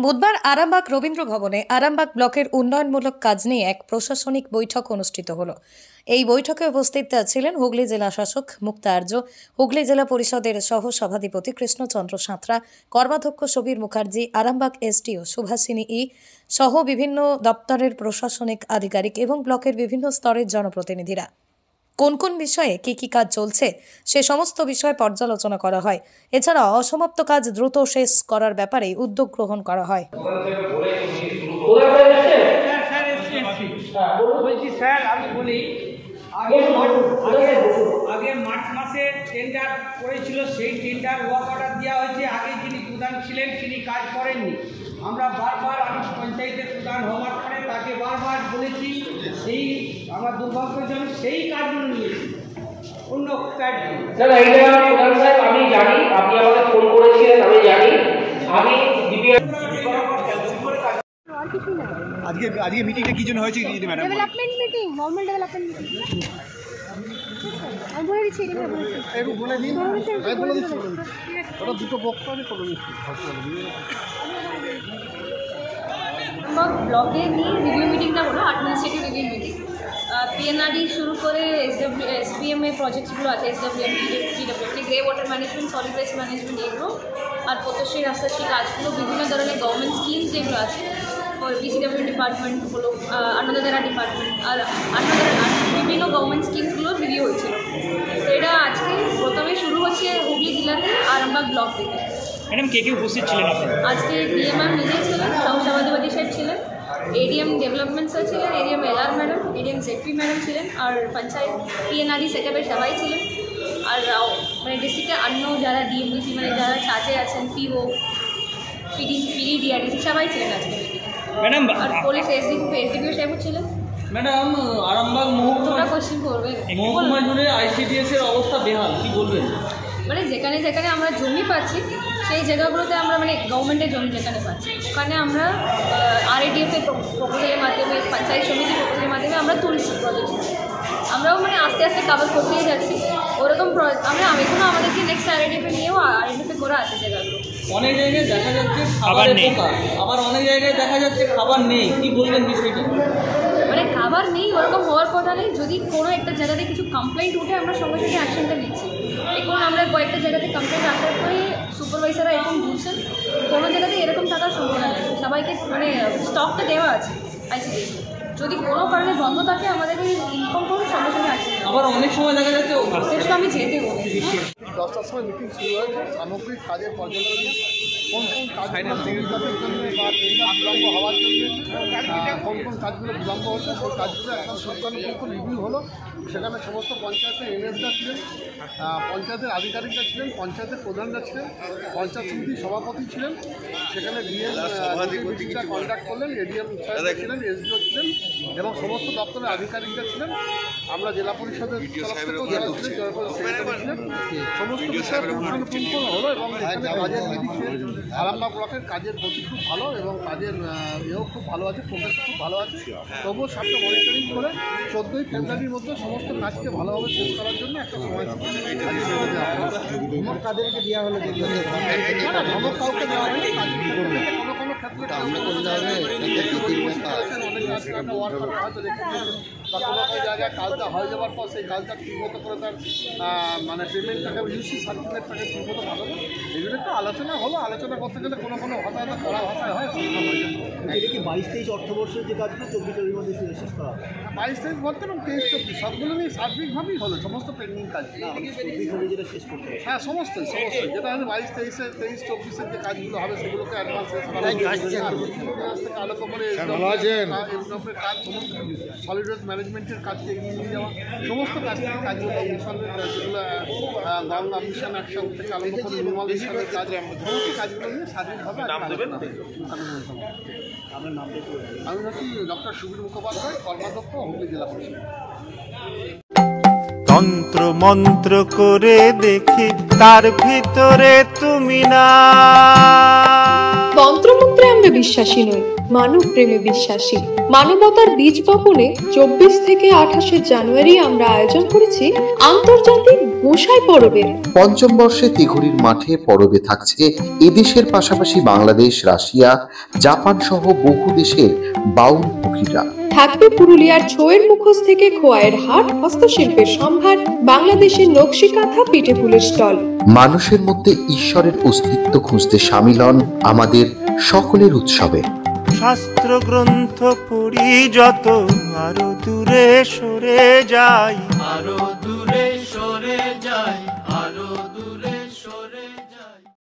বুধবার আরামবাগ রবীন্দ্র ভবনে আরামবাগ ব্লকের উন্নয়নমূলক কাজ নিয়ে এক প্রশাসনিক বৈঠক অনুষ্ঠিত হলো। এই বৈঠকে উপস্থিত ছিলেন হুগলি জেলা শাসক মুক্তা আর্য, হুগলি জেলা পরিষদের সহ সভাধিপতি কৃষ্ণচন্দ্র সাঁতরা, কর্মাধ্যক্ষ সুবীর মুখার্জি, আরামবাগ এসডিও সুভাষিনী সহ বিভিন্ন দপ্তরের প্রশাসনিক আধিকারিক এবং ব্লকের বিভিন্ন স্তরের জনপ্রতিনিধিরা। কোন কোন বিষয়ে কি কাজ চলছে সে সমস্ত বিষয়ে পর্যালোচনা করা হয়। এছাড়া অসমাপ্ত কাজ দ্রুত শেষ করার ব্যাপারে উদ্যোগ গ্রহণ করা হয়। আগে মার্চ মাসে টেন্ডার করেছিল, সেই টেন্ডার ওয়ার্ক অর্ডার দেওয়া হয়েছে। আগে যিনি প্রধান ছিলেন তিনি কাজ করেননি। আমরা বারবার আমি পঞ্চায়েতের প্রধান হওয়ার পরে তাকে বারবার বলেছি, সেই আমার দুর্ভাগ্যজনক সেই কাজগুলো নিয়েছি, অন্য কাজ আমি জানি আপনি আমাকে ফোন করেছিলেন, আমি জানি। আমি আজকে মিটিংটা কি জন্য হয়েছে madam? Development meeting, normal development meeting. আমি বলে দিচ্ছি, একটু বলে দিন, আমি বলে দিচ্ছি। ওটা দুটো বক্তব্য আমি করে দিচ্ছি। আমার ব্লকে নিয়ে রিভিউ মিটিংটা হলো, অ্যাডমিনিস্ট্রেটিভ রিভিউ মিটিং। পিএনআরডি শুরু করে এসবিএমএ প্রজেক্টসগুলো আছে, SWM, GWM, grey water management, solid waste management, এগুলো আর পথশ্রী রাস্তাশ্রী কাজগুলো, বিভিন্ন ধরনের গভর্নমেন্ট স্কিমস যেগুলো আছে, পিসিডব্লিউ ডিপার্টমেন্ট হলো, আন্নদাদারা ডিপার্টমেন্ট আর বিভিন্ন গভর্নমেন্ট স্কিমসগুলো রিভিউ হয়েছিল। তো এটা আজকে প্রথমে শুরু হচ্ছে হুগলি জেলাতে আরামবাগ ব্লক থেকে। ম্যাডাম কে উপস্থিত ছিলেন আপনি? আজকে ডিএমএম নিজেই ছিলেন, সহসভাধিপতি সাহেব ছিলেন, এডিএম ডেভেলপমেন্ট স্যার ছিলেন, ADM LR madam, ADM JP madam ছিলেন, আর পঞ্চায়েত পিএনআরডি সেক্রেটারি সবাই ছিলেন। আর মানে ডিস্ট্রিক্টের অন্য যারা ডিএমডিসি মানে যারা চার্জে আছেন, পিও, পিডিডিআরডিসি সবাই ছিলেন আজকে ম্যাডাম। আর পুলিশ এসডিপিও সাহেবও ছিলেন। ম্যাডাম, আরামবাগ মহকুমা জুড়ে আইসিডিএস এর অবস্থা বেহাল, কি বলবেন? মানে যেখানে যেখানে আমরা জমি পাচ্ছি সেই জায়গাগুলোতে আমরা মানে গভর্নমেন্টের জমি যেখানে পাচ্ছি ওখানে আমরা আরএডিএফের প্রপোজালের মাধ্যমে, পঞ্চায়েত সমিতির প্রপোজালের মাধ্যমে আমরা তুলছি প্রজেক্ট। আমরাও মানে আস্তে আস্তে কাভার করতেই যাচ্ছি। ওরকম আমরা এখনো আমাদেরকে নেক্সট আরএডিএফে নিয়েও আরএডিএফে করা আছে জায়গাগুলো। অনেক জায়গায় দেখা যাচ্ছে খাবার নেই, আবার অনেক জায়গায় দেখা যাচ্ছে খাবার নেই, কি বলবেন বিষয়টা? মানে খাবার নেই ওরকম হওয়ার কথা নেই। যদি কোনো একটা জায়গাতে কিছু কমপ্লেন্ট উঠে আমরা সঙ্গে সঙ্গে অ্যাকশনটা নিচ্ছি। এখন আমরা কয়েকটা জায়গাতে কমপ্লেন্ট আসার পরে সুপারভাইজাররা এখন বলছেন কোনো জায়গাতে এরকম থাকার সম্ভাবনা নেই, সবাইকে মানে স্টকটা দেওয়া আছে আইসিডিএস। যদি কোনো কারণে বন্ধ থাকে আমাদেরকে ইনফর্ম করুন, সঙ্গে সঙ্গে আছে। আবার অনেক সময় দেখা যাচ্ছে আমি যেতে বলি 10টার সময় মিটিং শুরু হয়েছে। সামগ্রিক কাজের পর্যালোচনা, কোন কোন কাজগুলো বিলম্ব হওয়ার জন্য, কোন কোন কাজগুলো বিলম্ব হচ্ছে সেই কাজগুলো একটা সুস্থানুপূর্বক রিভিউ হলো। সেখানে সমস্ত পঞ্চায়েতের এনএসরা ছিলেন, পঞ্চায়েতের আধিকারিকরা ছিলেন, পঞ্চায়েতের প্রধানরা ছিলেন, পঞ্চায়েত সমিতির সভাপতি ছিলেন। সেখানে ডিএম মিটিংটা কন্ডাক্ট করলেন, এডিএম ছিলেন, এসডিও ছিলেন এবং সমস্ত দপ্তরের আধিকারিকরা ছিলেন। আমরা জেলা পরিষদের যারা ছিলেন, জেলা পরিষদ সেক্রেটারি ছিলেন, সমস্ত বিষয়ে পুঙ্খানুপুঙ্খ হলো এবং এখানে কাজের নিরিখে আরামবাগ ব্লকের কাজের গতি খুব ভালো এবং কাজের এও খুব ভালো আছে, প্রোগ্রেস খুব ভালো আছে। তবুও সবটা মনিটরিং করে 14ই ফেব্রুয়ারির মধ্যে সমস্ত কাজকে ভালোভাবে শেষ করার জন্য একটা সময় তাদেরকে দেওয়া হলো। ধমক কাউকে দেওয়া হয়নি, কোনো কোনো ক্ষেত্রে কোনো জায়গায় কাজটা হয়ে যাওয়ার পর সেই কাজটা ঠিকমতো করে তার মানে পেমেন্টটাকে ইউসি সার্টিফিকেটটাকে ঠিকমতো পাঠানো, এগুলো একটু আলোচনা হলো। আলোচনা করতে গেলে কোনো কোনো ভাষায় কড়া ভাষায় হয়, এটা কি 22-23 অর্থবর্ষের যে কাজগুলো 24-24 মধ্যে শেষ করা হবে? 22-23 বলতে এবং 23-24 সবগুলো নিয়ে সার্বিকভাবেই হলো সমস্ত পেন্ডিং কাজ। যেটা শেষ করতে হবে, হ্যাঁ সমস্তই যেটা হচ্ছে 22-23-এর 23-24-এর যে কাজগুলো হবে সেগুলোকে অ্যাডভান্স শেষ করা থেকে আলোক করে কাজ, সমস্ত সলিড ওয়েস্ট ম্যানেজমেন্টের কাজকে এগিয়ে নিয়ে যাওয়া, সমস্ত কাজগুলো যেগুলো গঙ্গা মিশন অ্যাকশন থেকে আরম্ভ করে নির্মল মিশনের কাজ, সমস্ত কাজগুলো নিয়ে সার্বিকভাবে আমি হচ্ছি ডক্টর সুবীর মুখোপাধ্যায়, কর্মাধ্যক্ষ, হুগলি জেলা পরিষদ। তন্ত্র মন্ত্র করে দেখি তার ভিতরে তুমি না। তন্ত্রমন্ত্রে আমি বিশ্বাসী নই, মানব প্রেমে বিশ্বাসী। মানবতার বীজ বপনে 24 থেকে 28 জানুয়ারি আমরা আয়োজন করেছি আন্তর্জাতিক গোসাই পরবের। পঞ্চম বর্ষে তিঘুরির মাঠে পরবে থাকছে এদেশের পাশাপাশি বাংলাদেশ, রাশিয়া, জাপান সহ বহু দেশের বাউল পুকিরা। থাকবে পুরুলিয়ার ছোয়ের মুখোশ থেকে খোয়াইয়ের হাট, হস্তশিল্পের সম্ভার, বাংলাদেশের নকশি কাঁথা, পিঠে ফুলের স্টল। মানুষের মধ্যে ঈশ্বরের অস্তিত্ব খুঁজতে সামিল হন আমাদের সকলের উৎসবে। শাস্ত্র গ্রন্থ পড়ি যত আরো দূরে সরে যাই, আরো দূরে সরে যাই, আরো দূরে